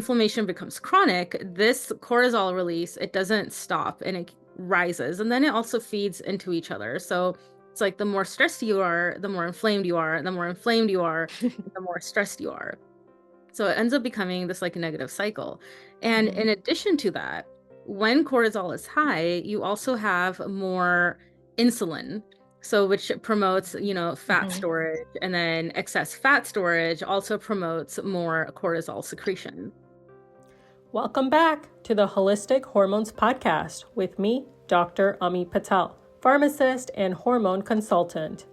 inflammation becomes chronic, this cortisol release, it doesn't stop and it rises. And then it also feeds into each other. So it's like the more stressed you are, the more inflamed you are, the more inflamed you are, the more stressed you are. So it ends up becoming this like negative cycle. And Mhm. in addition to that, when cortisol is high, you also have more insulin. So which promotes, fat Mhm. storage, and then excess fat storage also promotes more cortisol secretion. Welcome back to the Holistic Hormones Podcast with me, Dr. Ami Patel, pharmacist and hormone consultant.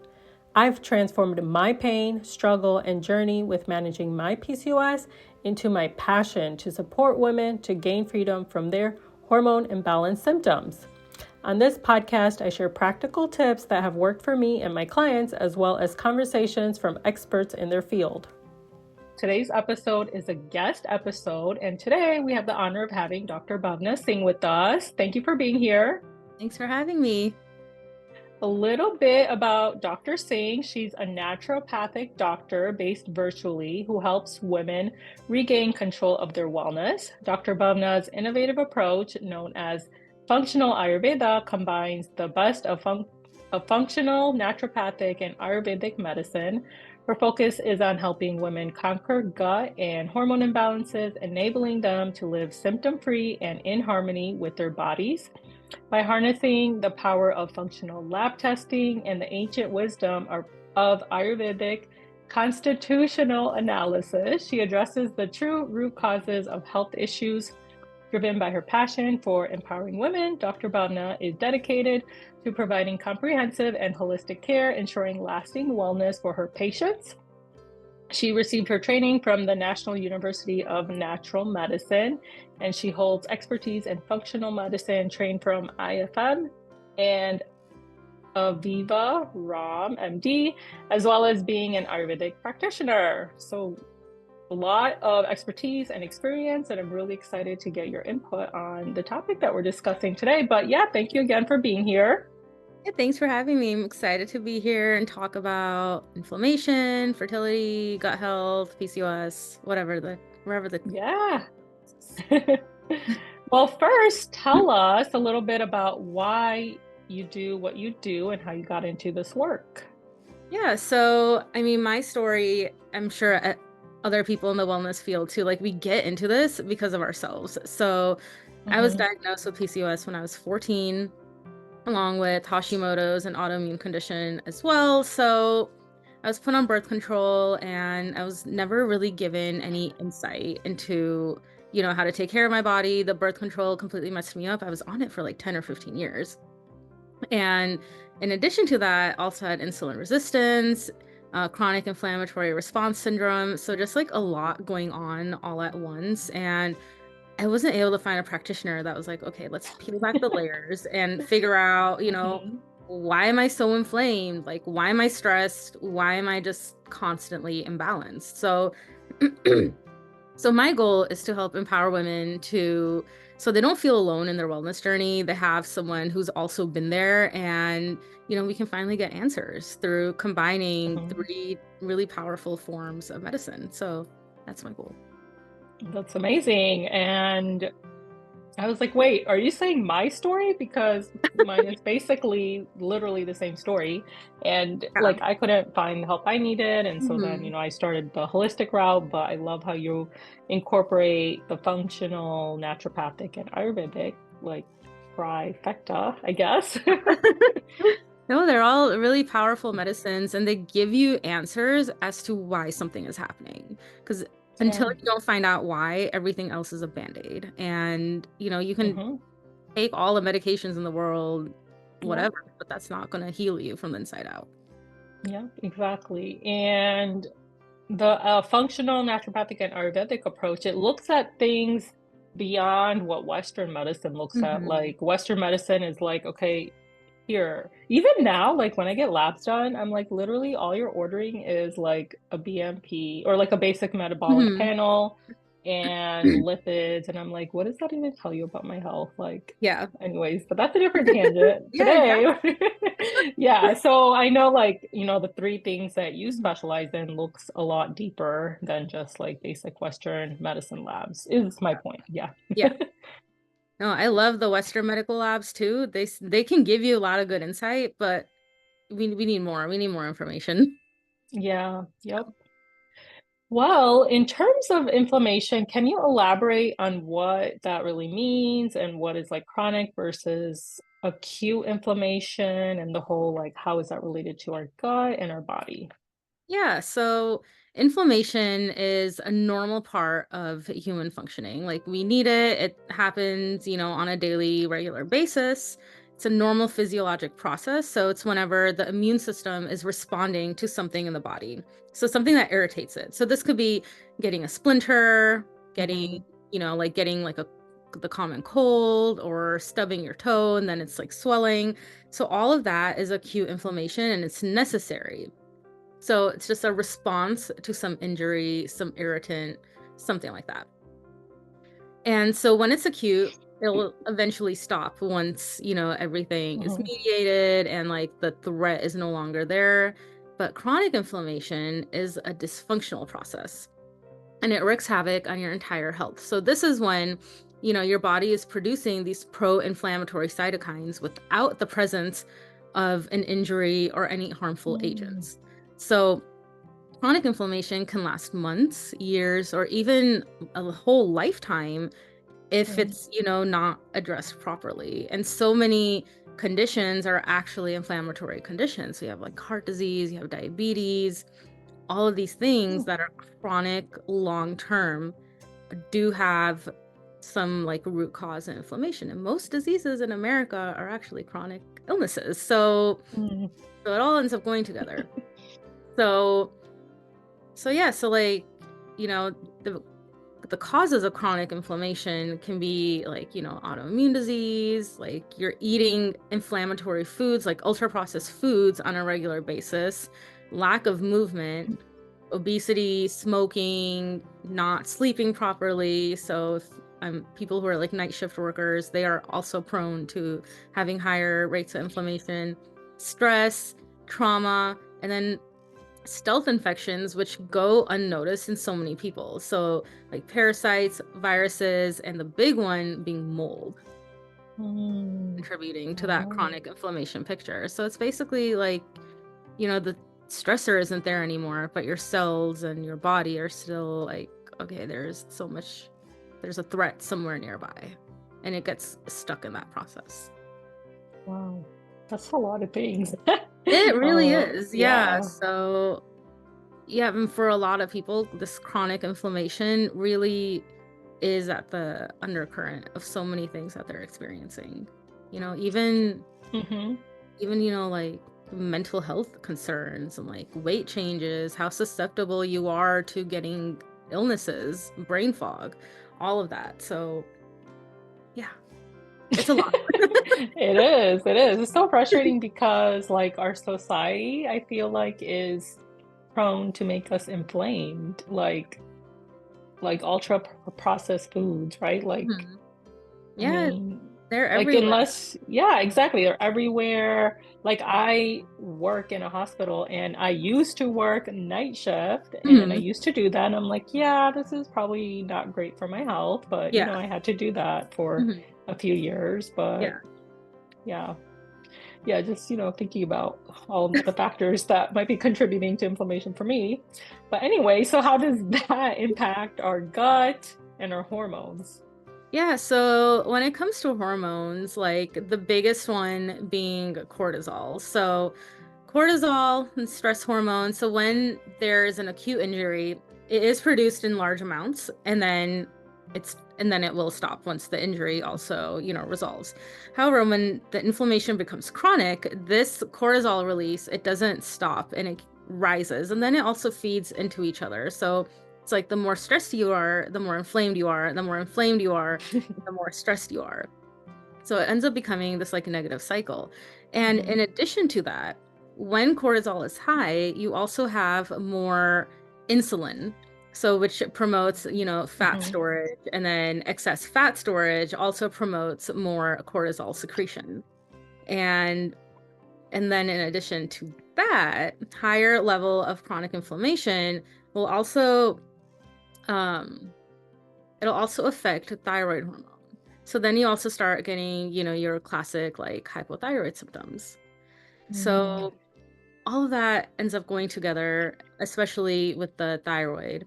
I've transformed my pain, struggle, and journey with managing my PCOS into my passion to support women to gain freedom from their hormone imbalance symptoms. On this podcast, I share practical tips that have worked for me and my clients, as well as conversations from experts in their field. Today's episode is a guest episode, and today we have the honor of having Dr. Bhavna Singh with us. Thank you for being here. Thanks for having me. A little bit about Dr. Singh. She's a naturopathic doctor based virtually who helps women regain control of their wellness. Dr. Bhavna's innovative approach, known as functional Ayurveda, combines the best of functional, naturopathic, and Ayurvedic medicine. Her focus is on helping women conquer gut and hormone imbalances, enabling them to live symptom-free and in harmony with their bodies. By harnessing the power of functional lab testing and the ancient wisdom of Ayurvedic constitutional analysis, she addresses the true root causes of health issues. Driven by her passion for empowering women, Dr. Bhavna is dedicated to providing comprehensive and holistic care, ensuring lasting wellness for her patients. She received her training from the National University of Natural Medicine, and she holds expertise in functional medicine trained from IFM and Aviva Ram, MD, as well as being an Ayurvedic practitioner. So a lot of expertise and experience, and I'm really excited to get your input on the topic that we're discussing today. But yeah, thank you again for being here. Yeah, thanks for having me. I'm excited to be here and talk about inflammation, fertility, gut health, PCOS, wherever the Yeah. Well, first, tell us a little bit about why you do what you do and how you got into this work. Yeah, so I mean, my story, I'm sure other people in the wellness field too, like we get into this because of ourselves. So I was Mm-hmm. diagnosed with PCOS when I was 14, along with Hashimoto's, an autoimmune condition as well. So I was put on birth control and I was never really given any insight into, how to take care of my body. The birth control completely messed me up. I was on it for like 10 or 15 years. And in addition to that, also had insulin resistance, chronic inflammatory response syndrome. So just like a lot going on all at once. And I wasn't able to find a practitioner that was like, okay, let's peel back the layers and figure out, Mm-hmm. why am I so inflamed? Like, why am I stressed? Why am I just constantly imbalanced? So, so my goal is to help empower women so they don't feel alone in their wellness journey. They have someone who's also been there, and we can finally get answers through combining Mm-hmm. three really powerful forms of medicine. So that's my goal. That's amazing. And I was like, wait, are you saying my story? Because mine is basically literally the same story. And Yeah. like, I couldn't find the help I needed. And so then, Mhm. I started the holistic route, but I love how you incorporate the functional, naturopathic, and Ayurvedic, like trifecta, I guess. No, they're all really powerful medicines and they give you answers as to why something is happening. Because until Yeah. you don't find out why, everything else is a band-aid. And, you can Mm-hmm. take all the medications in the world, Yeah. whatever, but that's not going to heal you from the inside out. Yeah, exactly. And the functional naturopathic and Ayurvedic approach, it looks at things beyond what Western medicine looks at. Hmm. Like Western medicine is like, okay, here. Even now, like when I get labs done, I'm like, literally all you're ordering is like a BMP or like a basic metabolic Hmm. panel and lipids. And I'm like, what does that even tell you about my health? Like, Yeah. anyways, but that's a different tangent Yeah, today. exactly. Yeah, so I know, like, the three things that you Mhm. specialize in looks a lot deeper than just like basic Western medicine labs, is my point. Yeah. Yeah. No, I love the Western medical labs too. They can give you a lot of good insight, but we need more. We need more information. Yeah, yep. Well, in terms of inflammation, can you elaborate on what that really means and what is like chronic versus acute inflammation and the whole like how is that related to our gut and our body? Yeah, so inflammation is a normal part of human functioning. Like we need it. It happens, on a daily, regular basis. It's a normal physiologic process. So it's whenever the immune system is responding to something in the body. So something that irritates it. So this could be getting a splinter, getting, Hmm. like getting like the common cold or stubbing your toe and then it's like swelling. So all of that is acute inflammation and it's necessary. So it's just a response to some injury, some irritant, something like that. And so when it's acute, it'll eventually stop once, everything is Hmm. mediated and like the threat is no longer there. But chronic inflammation is a dysfunctional process and it wreaks havoc on your entire health. So this is when, your body is producing these pro-inflammatory cytokines without the presence of an injury or any harmful Mm. agents. So chronic inflammation can last months, years, or even a whole lifetime if Mm. it's, not addressed properly. And so many conditions are actually inflammatory conditions. So you have like heart disease, you have diabetes, all of these things Mm. that are chronic long term do have some like root cause and inflammation. And most diseases in America are actually chronic illnesses. Mm. So it all ends up going together. So yeah, so like, you know, the causes of chronic inflammation can be like, autoimmune disease, like you're eating inflammatory foods, like ultra processed foods on a regular basis, lack of movement, obesity, smoking, not sleeping properly. So if people who are like night shift workers, they are also prone to having higher rates of inflammation, stress, trauma, and then stealth infections, which go unnoticed in so many people. So, like parasites, viruses, and the big one being mold, Mm. contributing to that Oh, chronic inflammation picture. So, it's basically like, the stressor isn't there anymore, but your cells and your body are still like, okay, there's a threat somewhere nearby. And it gets stuck in that process. wow. That's a lot of things. It really is. Yeah. Yeah. So, yeah, and for a lot of people, this chronic inflammation really is at the undercurrent of so many things that they're experiencing. You know, Hmm. like mental health concerns and like weight changes, how susceptible you are to getting illnesses, brain fog, all of that. So, yeah, it's a lot. It is, it is. It's so frustrating because like our society, I feel like is prone to make us inflamed, like ultra processed foods, right? Like, Mhm. I Yeah, mean, they're like everywhere. unless, yeah, exactly. They're everywhere. Like I work in a hospital and I used to work night shift and I Mhm. used to do that. And I'm like, yeah, this is probably not great for my health, but Yeah. I had to do that for Mhm. a few years. But Yeah. yeah, yeah, just, thinking about all the factors that might be contributing to inflammation for me. But anyway, so how does that impact our gut and our hormones? Yeah, so when it comes to hormones, like the biggest one being cortisol. So, cortisol and stress hormone. So, when there's an acute injury, it is produced in large amounts and then it will stop once the injury also, resolves. However, when the inflammation becomes chronic, this cortisol release, it doesn't stop and it rises and then it also feeds into each other. So, it's like the more stressed you are, the more inflamed you are, the more inflamed you are, the more stressed you are. So it ends up becoming this like negative cycle. And Mhm. in addition to that, when cortisol is high, you also have more insulin. So which promotes, fat Hmm. storage, and then excess fat storage also promotes more cortisol secretion. And and then in addition to that, higher level of chronic inflammation will also um it'll also affect thyroid hormone. So then you also start getting, your classic like hypothyroid symptoms. Mm. So all of that ends up going together, especially with the thyroid.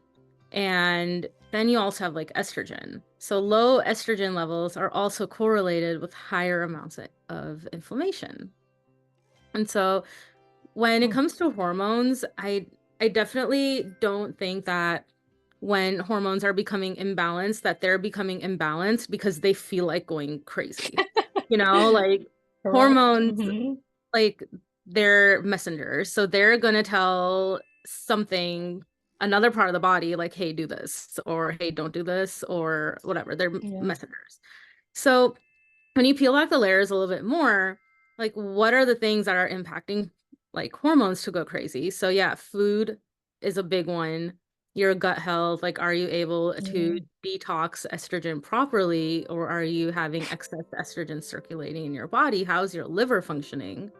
And then you also have like estrogen. So low estrogen levels are also correlated with higher amounts of inflammation. And so when it Mm. comes to hormones, I definitely don't think that when hormones are becoming imbalanced, that they're becoming imbalanced because they feel like going crazy. Like Correct. hormones, Hmm. like they're messengers. So they're gonna tell something, another part of the body, like, hey, do this, or hey, don't do this, or whatever. They're Yeah. messengers. So when you peel back the layers a little bit more, like what are the things that are impacting like hormones to go crazy? So yeah, food is a big one. Your gut health, like are you able to Yeah. detox estrogen properly, or are you having excess estrogen circulating in your body? How's your liver functioning?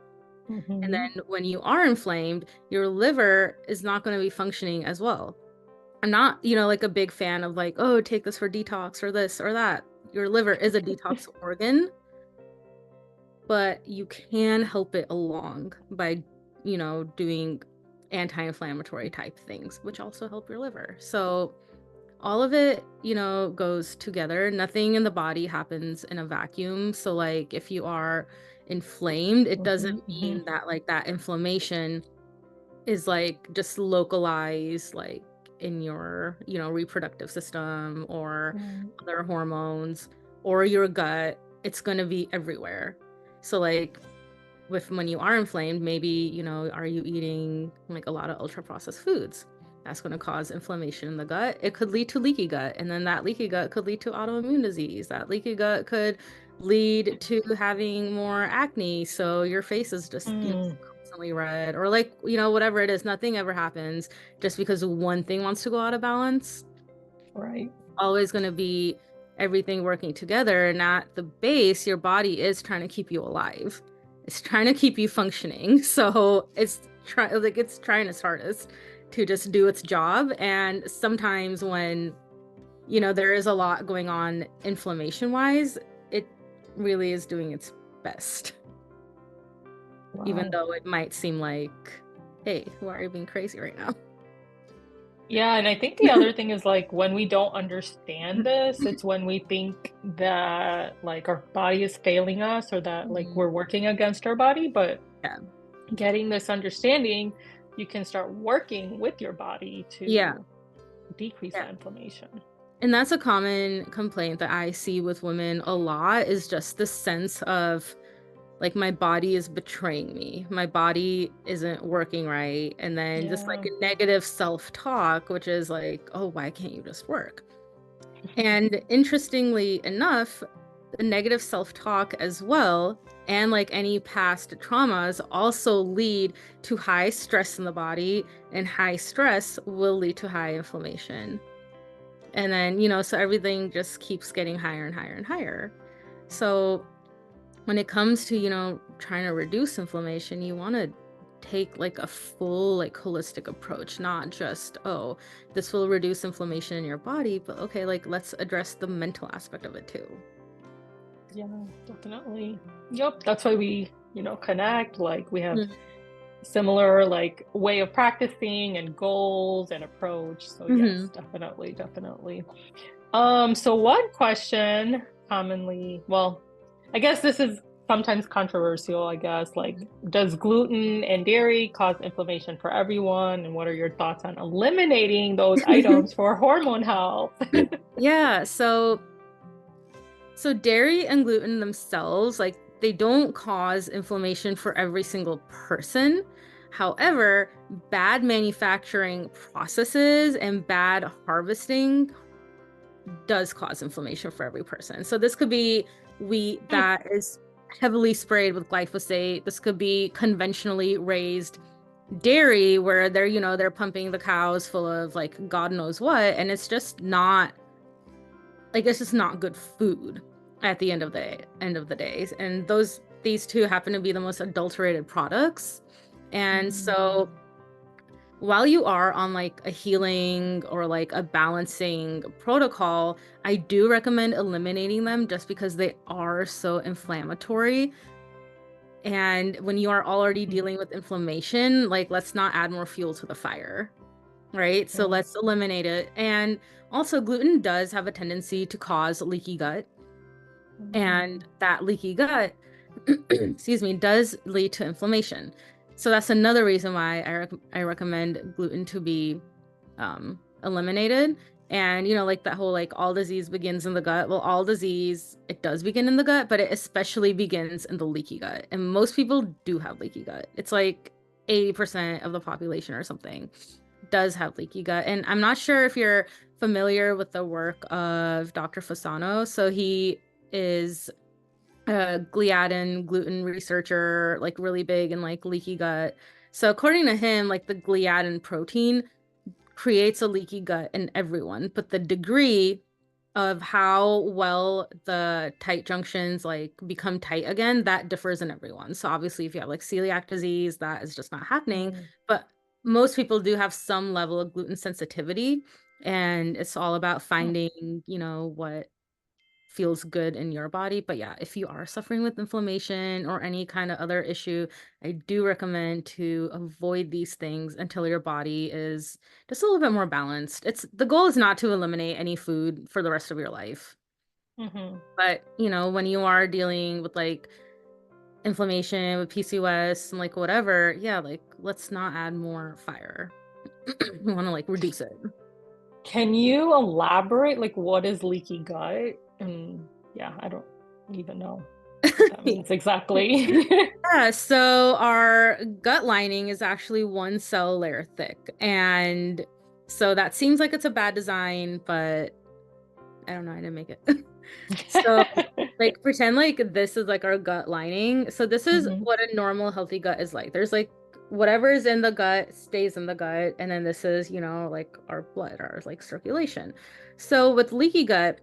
And Hmm. then when you are inflamed, your liver is not going to be functioning as well. I'm not, like a big fan of like, oh, take this for detox or this or that. Your liver is a detox organ, but you can help it along by, doing anti-inflammatory type things, which also help your liver. So all of it, goes together. Nothing in the body happens in a vacuum. So like if you are inflamed, it doesn't Hmm. Hmm. mean that like that inflammation is like just localized like in your, reproductive system or Right. other hormones or your gut. It's going to be everywhere. So like with when you are inflamed, maybe, are you eating like a lot of ultra processed foods? That's going to cause inflammation in the gut. It could lead to leaky gut, and then that leaky gut could lead to autoimmune disease. That leaky gut could lead to having more acne, so your face is just, Mm. constantly red, or like, whatever it is. Nothing ever happens just because one thing wants to go out of balance. Right. Always going to be everything working together, and at the base your body is trying to keep you alive. It's trying to keep you functioning, so it's trying its hardest to just do its job. And sometimes when there is a lot going on inflammation wise, it really is doing its best, even Wow. though it might seem like, hey, why are you being crazy right now? Yeah, and I think the other thing is like when we don't understand this, it's when we think that like our body is failing us or that like Mhm. we're working against our body, but Yeah. getting this understanding, you can start working with your body Yeah. to decrease Yeah. that inflammation. And that's a common complaint that I see with women a lot, is just the sense of like my body is betraying me. My body isn't working right. And then just like Yeah. a negative self-talk, which is like, oh, why can't you just work? And interestingly enough, the negative self-talk as well, and like any past traumas, also lead to high stress in the body, and high stress will lead to high inflammation. And then, so everything just keeps getting higher and higher and higher. So when it comes to, trying to reduce inflammation, you want to take like a full, like holistic approach, not just, oh, this will reduce inflammation in your body, but okay, like let's address the mental aspect of it too. Yeah, definitely. Yep, that's why we, connect. Like we have similar like way of practicing and goals and approach. So Mm-hmm. yes, definitely, definitely. So one question commonly, well, I guess this is sometimes controversial, I guess, like does gluten and dairy cause inflammation for everyone? And what are your thoughts on eliminating those items for hormone health? Yeah, so dairy and gluten themselves, like they don't cause inflammation for every single person. However, bad manufacturing processes and bad harvesting does cause inflammation for every person. So this could be wheat Mm. that is heavily sprayed with glyphosate. This could be conventionally raised dairy where they're pumping the cows full of like God knows what, and it's just not like it's just not good food at the end of the days. And these two happen to be the most adulterated products. And Mm, so while you are on like a healing or like a balancing protocol, I do recommend eliminating them just because they are so inflammatory. And when you are already mm, dealing with inflammation, like let's not add more fuel to the fire, right? So yeah. let's eliminate it. And also, gluten does have a tendency to cause leaky gut. Mm, And that leaky gut, excuse me, does lead to inflammation. So that's another reason why I recommend gluten to be eliminated. And like that whole like all disease begins in the gut. Well, all disease, it does begin in the gut, but it especially begins in the leaky gut. And most people do have leaky gut. It's like 80% of the population or something does have leaky gut. And I'm not sure if you're familiar with the work of Dr. Fasano. So he is a gliadin gluten researcher, like really big in like leaky gut. So according to him, like the gliadin protein creates a leaky gut in everyone, but the degree of how well the tight junctions like become tight again, that differs in everyone. So obviously if you have like celiac disease, that is just not happening, mm, but most people do have some level of gluten sensitivity, and it's all about mm, finding, what feels good in your body. But yeah, if you are suffering with inflammation or any kind of other issue, I do recommend to avoid these things until your body is just a little bit more balanced. The goal is not to eliminate any food for the rest of your life. mhm. But, when you are dealing with like inflammation with PCOS and like whatever, yeah, like let's not add more fire. We want to like reduce it. Can you elaborate, like, what is leaky gut? And yeah, I don't even know what that means exactly. Yeah, so our gut lining is actually one cell layer thick. And so that seems like it's a bad design, but I don't know, I didn't make it. So, like, pretend like this is like our gut lining. So, this is Mhm, what a normal healthy gut is like. There's like whatever is in the gut stays in the gut. And then this is, like our blood, our like circulation. So, with leaky gut,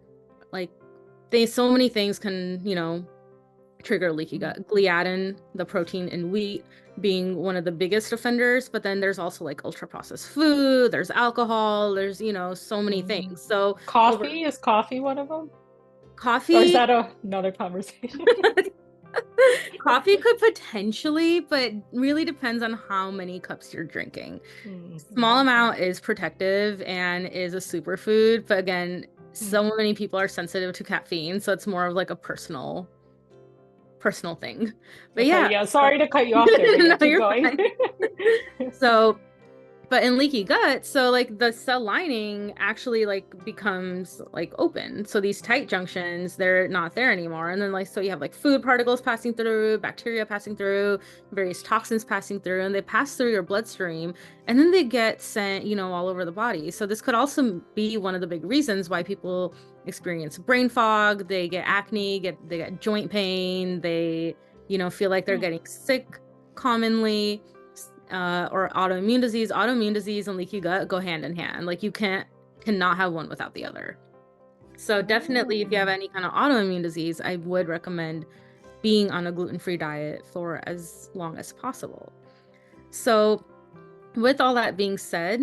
like, so many things can, trigger leaky mhm, gut. Gliadin, the protein in wheat, being one of the biggest offenders, but then there's also like ultra processed food, there's alcohol, there's, so many mm. things. So over Coffee? Is coffee one of them? Or is coffee, that another conversation? coffee could potentially, but really depends on how many cups you're drinking. Small Okay. amount is protective and is a superfood, but again, Mm. so many people are sensitive to caffeine, so it's more of like a personal thing. But Okay, yeah, yeah, so sorry to cut you off there, but yeah, no, keep you're going. fine. So, but in leaky gut, so like the cell lining actually like becomes like open. So these tight junctions, they're not there anymore. And then like so you have like food particles passing through, bacteria passing through, various toxins passing through, and they pass through your bloodstream and then they get sent, all over the body. So this could also be one of the big reasons why people experience brain fog, they get acne, they get joint pain, they, feel like they're Mm, getting sick commonly, or autoimmune disease. Autoimmune disease and leaky gut go hand in hand. Like you cannot have one without the other. So definitely, if you have mm, any kind of autoimmune disease, I would recommend being on a gluten-free diet for as long as possible. So with all that being said,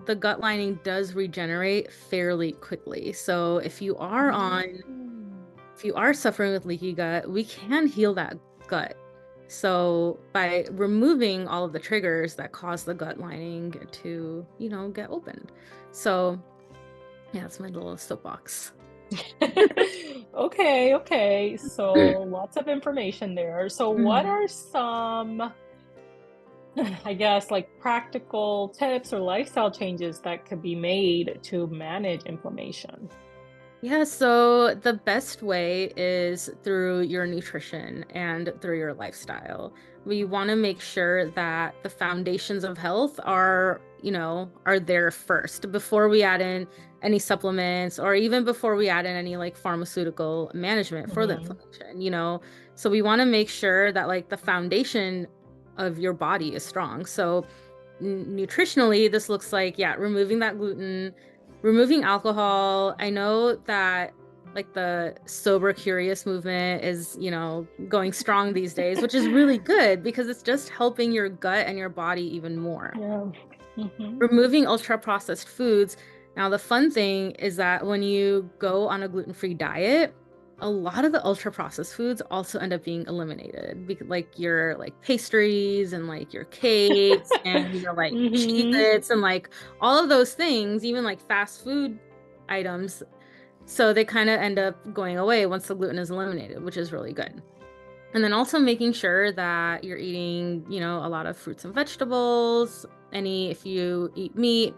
the gut lining does regenerate fairly quickly. So mm. if you are suffering with leaky gut, we can heal that gut. So by removing all of the triggers that cause the gut lining to, get opened. So yeah, that's my little soapbox. Okay, okay. So lots of information there. So what Mhm. are some, I guess, like practical tips or lifestyle changes that could be made to manage inflammation? Yeah, so the best way is through your nutrition and through your lifestyle. We want to make sure that the foundations of health are there first before we add in any supplements or even before we add in any like pharmaceutical management for the Hmm. inflammation. So we want to make sure that like the foundation of your body is strong. So nutritionally, this looks like, yeah, removing that gluten, removing alcohol. I know that like the sober curious movement is, going strong these days, which is really good because it's just helping your gut and your body even more. Yeah. Hmm. Removing ultra processed foods. Now, the fun thing is that when you go on a gluten-free diet, a lot of the ultra processed foods also end up being eliminated, because like your like pastries and like your cakes and your like Hmm. Cheez-Its and like all of those things, even like fast food items. So they kind of end up going away once the gluten is eliminated, which is really good. And then also making sure that you're eating, a lot of fruits and vegetables. If you eat meat,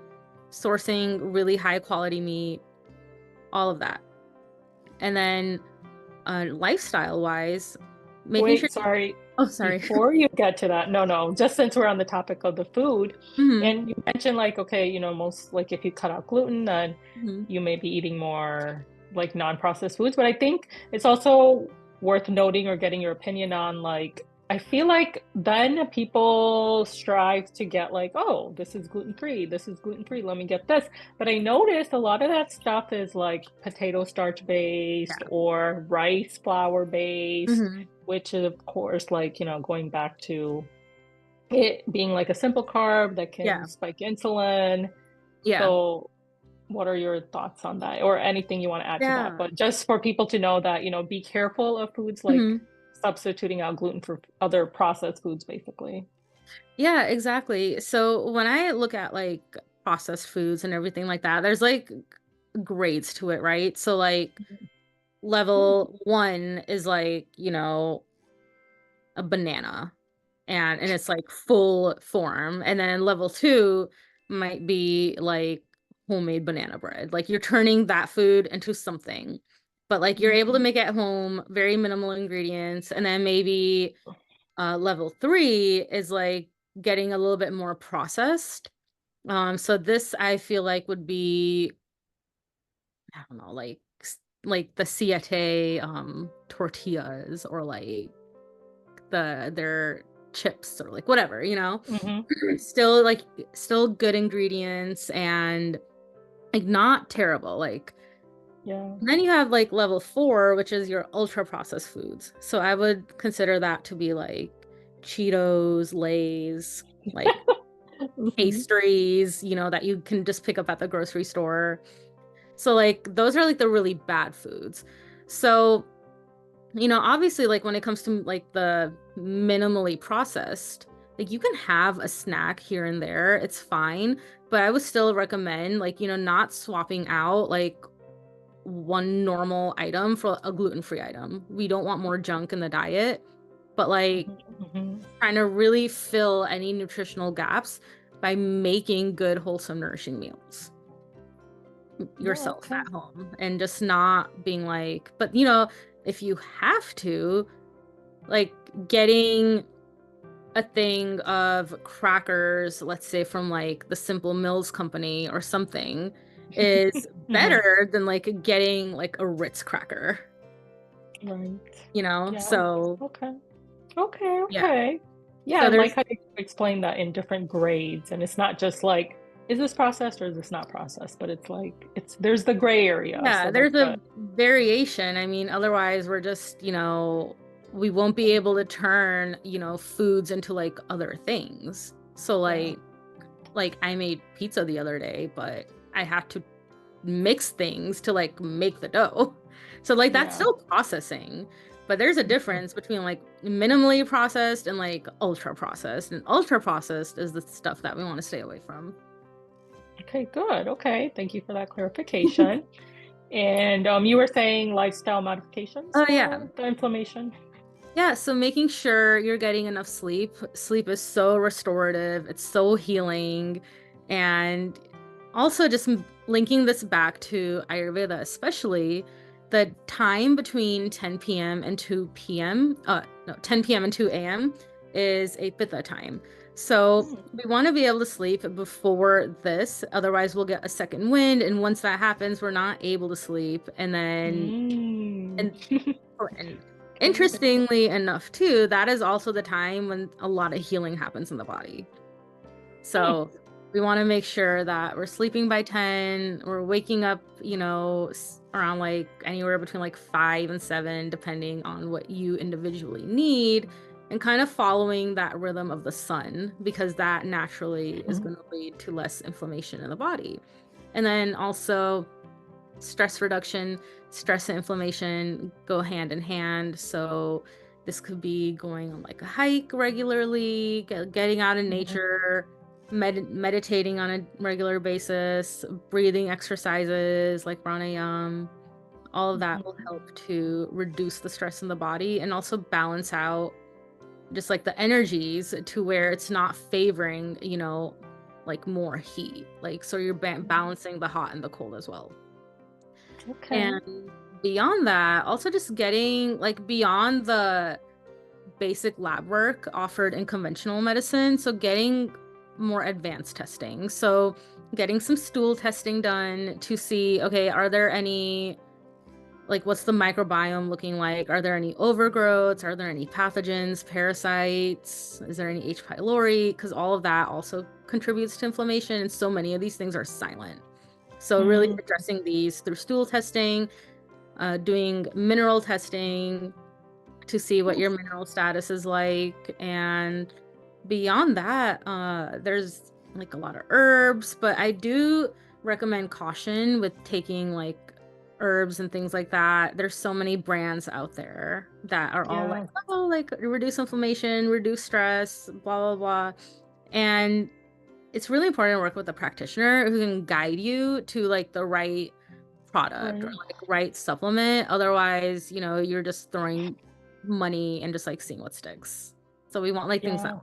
sourcing really high quality meat, all of that. And then lifestyle wise, making sure. Wait, sorry. Oh, sorry. Before you get to that, no, just since we're on the topic of the food, Hmm. and you mentioned like, okay, most like if you cut out gluten, then Hmm. you may be eating more like non-processed foods. But I think it's also worth noting or getting your opinion on like, I feel like then people strive to get like, oh, this is gluten-free, this is gluten-free, let me get this. But I noticed a lot of that stuff is like potato starch based Yeah. or rice flour based, Hmm. which is of course like, going back to it being like a simple carb that can Yeah. spike insulin. Yeah. So what are your thoughts on that or anything you want to add to that? Yeah. But just for people to know that, be careful of foods like Hmm. substituting out gluten for other processed foods, basically. Yeah, exactly. So when I look at like processed foods and everything like that, there's like grades to it, right? So like level one is like, a banana and it's like full form. And then level two might be like homemade banana bread. Like you're turning that food into something. But like you're able to Mhm. make it at home, very minimal ingredients. And then maybe level three is like getting a little bit more processed. So this I feel like would be, I don't know, like the siete tortillas or like their chips or like whatever, Mhm. still like still good ingredients and like not terrible. Like Yeah. then you have like level four, which is your ultra processed foods. So I would consider that to be like Cheetos, Lay's, like Mhm. pastries, that you can just pick up at the grocery store. So like those are like the really bad foods. So, obviously like when it comes to like the minimally processed, like you can have a snack here and there, it's fine, but I would still recommend like, not swapping out like one normal item for a gluten-free item. We don't want more junk in the diet, but like Mhm. Mhm. trying to really fill any nutritional gaps by making good, wholesome, nourishing meals Yeah, yourself okay. at home and just not being like, but if you have to, like getting a thing of crackers, let's say from like the Simple Mills company or something, is Mhm. better than like getting like a Ritz cracker, Right. Yeah. so Okay. Okay, yeah. okay. Yeah, I So like there's, how you explain that in different grades, and it's not just like, is this processed or is this not processed? But it's like there's the gray area, yeah, so that's there's good. a variation. I mean, otherwise we're just, we won't be able to turn, foods into like other things. So Yeah. like I made pizza the other day, but I had to mix things to like make the dough. So like that's Yeah. still processing, but there's a Mhm. difference between like minimally processed and like ultra processed. And ultra processed is the stuff that we want to stay away from. Okay, good. Okay, thank you for that clarification. And you were saying lifestyle modifications Oh yeah. for the inflammation? Yeah, so making sure you're getting enough sleep. Sleep is so restorative, it's so healing. And also just linking this back to Ayurveda, especially the time between 10 p.m. and 2 p.m. No, 10 p.m. and 2 a.m. is a pitta time. So Mm. we want to be able to sleep before this, otherwise we'll get a second wind, and once that happens, we're not able to sleep, and then Mm. and Amazing. interestingly enough, too, that is also the time when a lot of healing happens in the body. Hmm. So we want to make sure that we're sleeping by 10, we're waking up, around like anywhere between like 5 and 7, depending on what you individually need, and kind of following that rhythm of the sun, because that naturally is Mhm. going to lead to less inflammation in the body. And then also stress reduction, stress and inflammation go hand in hand. So this could be going on like a hike regularly, getting out in Mhm. nature, meditating on a regular basis, breathing exercises like pranayama. All of that will Mhm. help to reduce the stress in the body and also balance out just like the energies to where it's not favoring, like more heat. Like, so you're Mhm. balancing the hot and the cold as well. Okay. And beyond that, also just getting like beyond the basic lab work offered in conventional medicine. So getting more advanced testing. So getting some stool testing done to see, okay, are there any, like, what's the microbiome looking like? Are there any overgrowths? Are there any pathogens, parasites? Is there any H. pylori? Because all of that also contributes to inflammation. And so many of these things are silent. So really Mm. addressing these through stool testing, doing mineral testing to see what your mineral status is like. And beyond that, there's like a lot of herbs, but I do recommend caution with taking like herbs and things like that. There's so many brands out there that are all like, Yeah. oh, like reduce inflammation, reduce stress, blah, blah, blah. And it's really important to work with a practitioner who can guide you to like the right product or Right. like right supplement. Otherwise, you're just throwing money and just like seeing what sticks. So we want like things that, Yeah.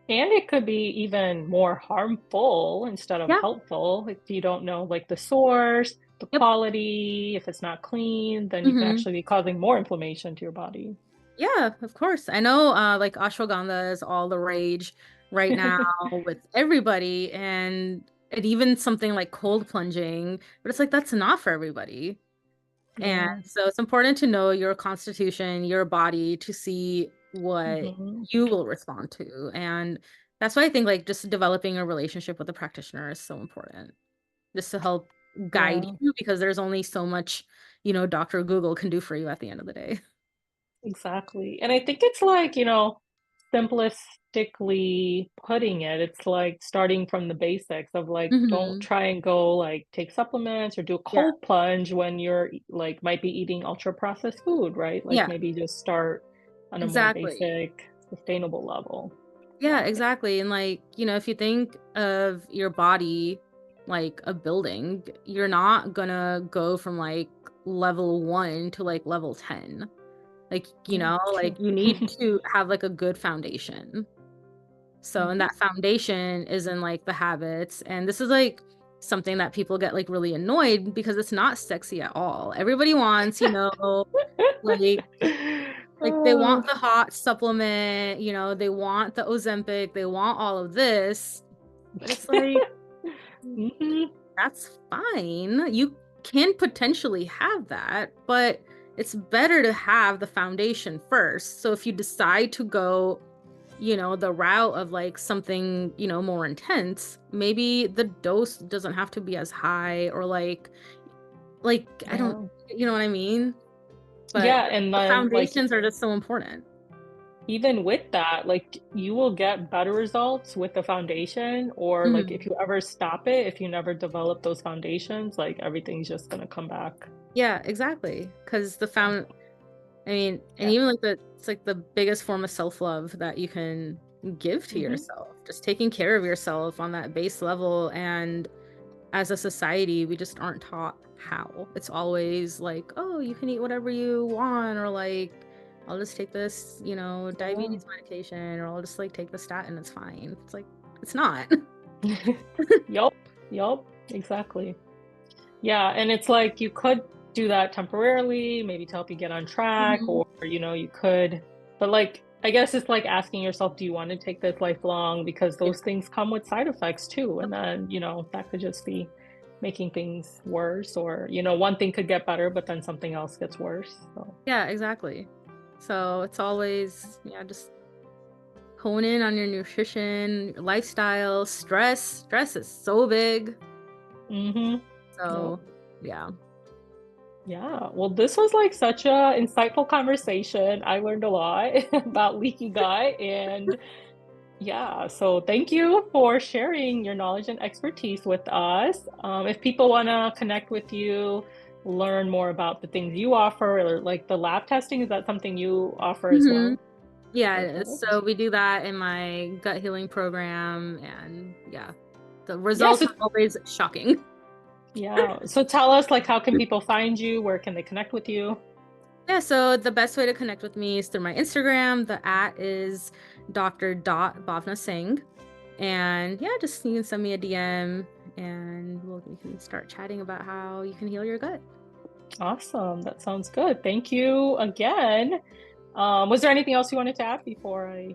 And it could be even more harmful instead of yeah, helpful if you don't know like the source, the yep, quality. If it's not clean, then you can hmm actually be causing more inflammation to your body. yeah, of course. I know, like ashwagandha is all the rage right now with everybody, and even something like cold plunging, but it's like that's not for everybody. And Yeah. so it's important to know your constitution, your body, to see what Mhm. you will respond to. And that's why I think like just developing a relationship with a practitioner is so important, just to help guide Yeah. you, because there's only so much, Dr. Google can do for you at the end of the day. Exactly. And I think it's like, simplistically putting it, it's like starting from the basics of like, don't Hmm. try and go like take supplements or do a Yeah, cold plunge when you're like might be eating ultra processed food, right? Like yeah, maybe just start on a more exactly. basic, sustainable level. Yeah, Yeah. exactly. And like, if you think of your body like a building, you're not gonna go from like level 1 to like level 10. Like, Yeah, true. like you need to have like a good foundation. So, and Mhm. that foundation is in like the habits. And this is like something that people get like really annoyed because it's not sexy at all. Everybody wants, like they Oh. want the hot supplement, they want the Ozempic, they want all of this, but it's like Mhm. that's fine. You can potentially have that, but it's better to have the foundation first. So if you decide to go, the route of like something, more intense, maybe the dose doesn't have to be as high, or like I don't, Yeah. you know what I mean? But Yeah, and the then like foundations are just so important. even with that, like, you will get better results with the foundation, or, like, if Mhm. you ever stop it, if you never develop those foundations, like, everything's just gonna come back. Yeah, exactly. Because the Yeah, found I mean, and yeah. even like it's like the biggest form of self-love that you can give to Mhm. yourself. Just taking care of yourself on that base level. And as a society, we just aren't taught how. It's always like, oh, you can eat whatever you want, or like, I'll just take this, Yeah. diabetes medication, or I'll just like take the statin, it's fine. It's like, it's not. Yup, yup, exactly. Yeah, and it's like you could do that temporarily, maybe to help you get on track, Mhm. or, you could but, like, I guess it's like asking yourself, "Do you wanna take this lifelong?" Because Yeah. those things come with side effects too, Yep. and then, that could just be making things worse, or, you know, one thing could get better, but then something else gets worse. So, Yeah, exactly. So it's always, yeah, just hone in on your nutrition, your lifestyle, stress. Stress is so big. mm-hmm. Yep. So, yeah. Yeah. Well, this was like such a insightful conversation. I learned a lot about leaky gut, and yeah, so thank you for sharing your knowledge and expertise with us. If people want to connect with you, learn more about the things you offer, or like the lab testing, is that something you offer as Hmm. well? Yeah, it is. Perfect. So we do that in my gut healing program, and yeah, the Yeah, results so are always shocking. yeah, so tell us, like, how can people find you? Where can they connect with you? Yeah, so the best way to connect with me is through my Instagram. The @ is Dr. Bhavna Singh. And yeah, just you can send me a DM and we can start chatting about how you can heal your gut. Awesome. That sounds good. Thank you again. Was there anything else you wanted to add before I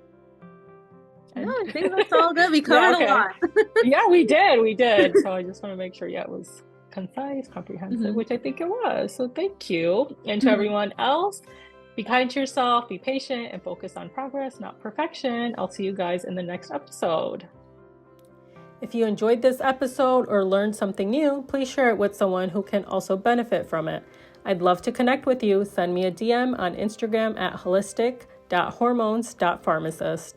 No, end? I think that's all good. We Yeah, covered a okay. lot. Yeah, we did. We did. So I just want to make sure, yeah, it was concise, comprehensive, Hmm. which I think it was. So thank you. And to Hmm. everyone else, be kind to yourself, be patient, and focus on progress, not perfection. I'll see you guys in the next episode. If you enjoyed this episode or learned something new, please share it with someone who can also benefit from it. I'd love to connect with you. Send me a DM on Instagram at holistic.hormones.pharmacist.